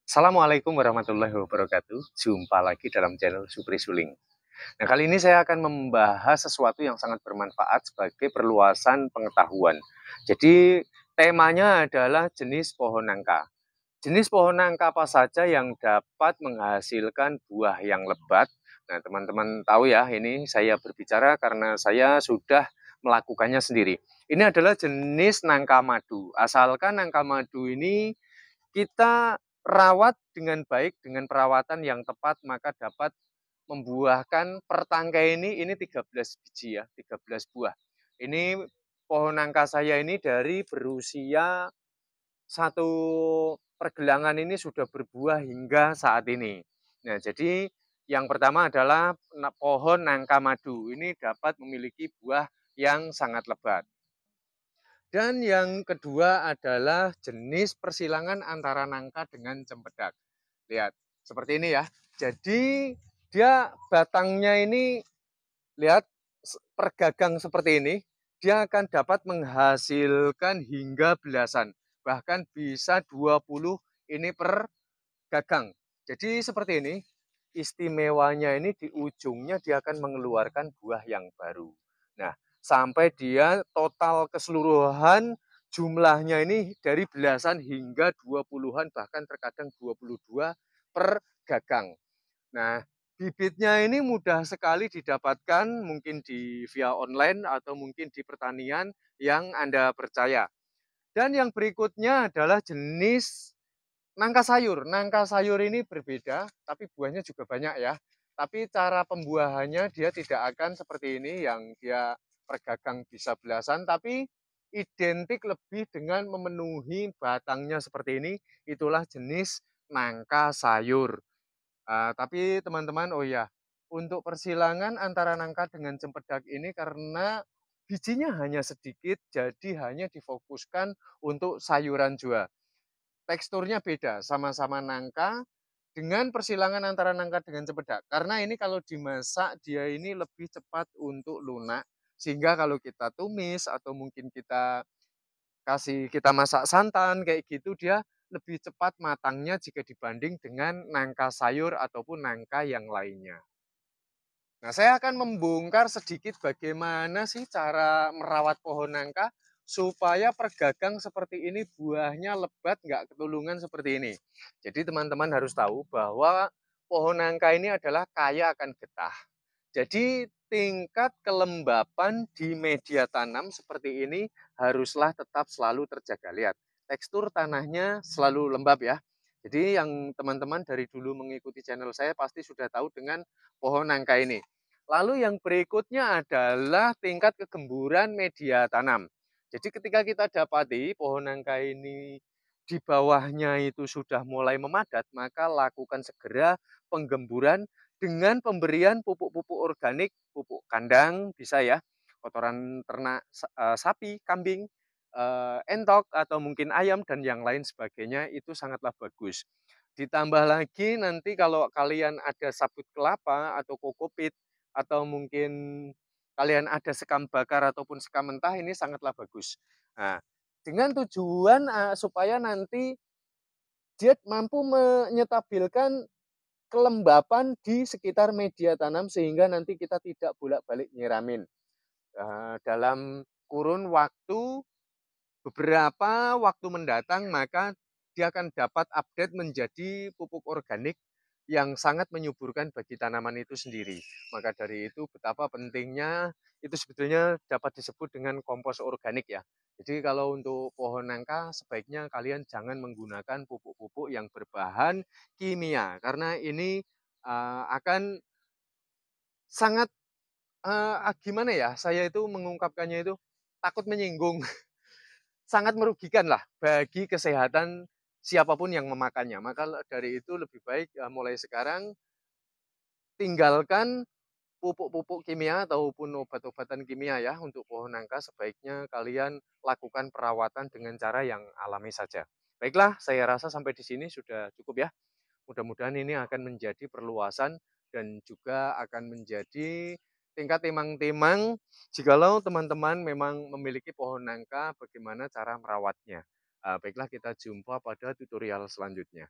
Assalamualaikum warahmatullahi wabarakatuh. Jumpa lagi dalam channel Supri Suling. Nah, kali ini saya akan membahas sesuatu yang sangat bermanfaat sebagai perluasan pengetahuan. Jadi, temanya adalah jenis pohon nangka. Jenis pohon nangka apa saja yang dapat menghasilkan buah yang lebat? Nah, teman-teman tahu ya, ini saya berbicara karena saya sudah melakukannya sendiri. Ini adalah jenis nangka madu. Asalkan nangka madu ini kita rawat dengan baik, dengan perawatan yang tepat, maka dapat membuahkan per tangkai ini 13 biji ya, 13 buah. Ini pohon nangka saya ini dari berusia satu pergelangan ini sudah berbuah hingga saat ini. Nah, jadi yang pertama adalah pohon nangka madu. Ini dapat memiliki buah yang sangat lebat. Dan yang kedua adalah jenis persilangan antara nangka dengan cempedak. Lihat, seperti ini ya. Jadi dia batangnya ini, lihat, pergagang seperti ini, dia akan dapat menghasilkan hingga belasan, bahkan bisa 20 ini per gagang. Jadi seperti ini, istimewanya ini di ujungnya dia akan mengeluarkan buah yang baru. Nah, sampai dia total keseluruhan jumlahnya ini dari belasan hingga 20-an, bahkan terkadang 22 per gagang. Nah, bibitnya ini mudah sekali didapatkan, mungkin di via online atau mungkin di pertanian yang Anda percaya. Dan yang berikutnya adalah jenis nangka sayur. Nangka sayur ini berbeda, tapi buahnya juga banyak ya. Tapi cara pembuahannya dia tidak akan seperti ini yang dia pergagang bisa belasan, tapi identik lebih dengan memenuhi batangnya seperti ini. Itulah jenis nangka sayur. Tapi teman-teman, oh ya, untuk persilangan antara nangka dengan cempedak ini karena bijinya hanya sedikit, jadi hanya difokuskan untuk sayuran juga. Teksturnya beda, sama-sama nangka dengan persilangan antara nangka dengan cempedak. Karena ini kalau dimasak dia ini lebih cepat untuk lunak, sehingga kalau kita tumis atau mungkin kita masak santan kayak gitu, dia lebih cepat matangnya jika dibanding dengan nangka sayur ataupun nangka yang lainnya. Nah, saya akan membongkar sedikit bagaimana sih cara merawat pohon nangka supaya pergagang seperti ini buahnya lebat, nggak ketulungan seperti ini. Jadi teman-teman harus tahu bahwa pohon nangka ini adalah kaya akan getah. Jadi tingkat kelembapan di media tanam seperti ini haruslah tetap selalu terjaga. Lihat, tekstur tanahnya selalu lembab ya. Jadi yang teman-teman dari dulu mengikuti channel saya pasti sudah tahu dengan pohon nangka ini. Lalu yang berikutnya adalah tingkat kegemburan media tanam. Jadi ketika kita dapati pohon nangka ini di bawahnya itu sudah mulai memadat, maka lakukan segera penggemburan dengan pemberian pupuk-pupuk organik, pupuk kandang bisa ya, kotoran ternak sapi, kambing, entok atau mungkin ayam dan yang lain sebagainya itu sangatlah bagus. Ditambah lagi nanti kalau kalian ada sabut kelapa atau kokopit atau mungkin kalian ada sekam bakar ataupun sekam mentah ini sangatlah bagus. Nah, dengan tujuan supaya nanti dia mampu menyetabilkan kelembapan di sekitar media tanam sehingga nanti kita tidak bolak-balik nyiramin. Dalam kurun waktu beberapa waktu mendatang maka dia akan dapat update menjadi pupuk organik yang sangat menyuburkan bagi tanaman itu sendiri. Maka dari itu betapa pentingnya itu sebetulnya dapat disebut dengan kompos organik ya. Jadi kalau untuk pohon nangka sebaiknya kalian jangan menggunakan pupuk-pupuk yang berbahan kimia karena ini akan sangat gimana ya? Saya itu mengungkapkannya itu takut menyinggung, sangat merugikan lah bagi kesehatan siapapun yang memakannya. Maka dari itu lebih baik mulai sekarang tinggalkan pupuk-pupuk kimia ataupun obat-obatan kimia ya untuk pohon nangka sebaiknya kalian lakukan perawatan dengan cara yang alami saja. Baiklah, saya rasa sampai di sini sudah cukup ya. Mudah-mudahan ini akan menjadi perluasan dan juga akan menjadi tingkat timang-timang jikalau teman-teman memang memiliki pohon nangka bagaimana cara merawatnya. Baiklah kita jumpa pada tutorial selanjutnya.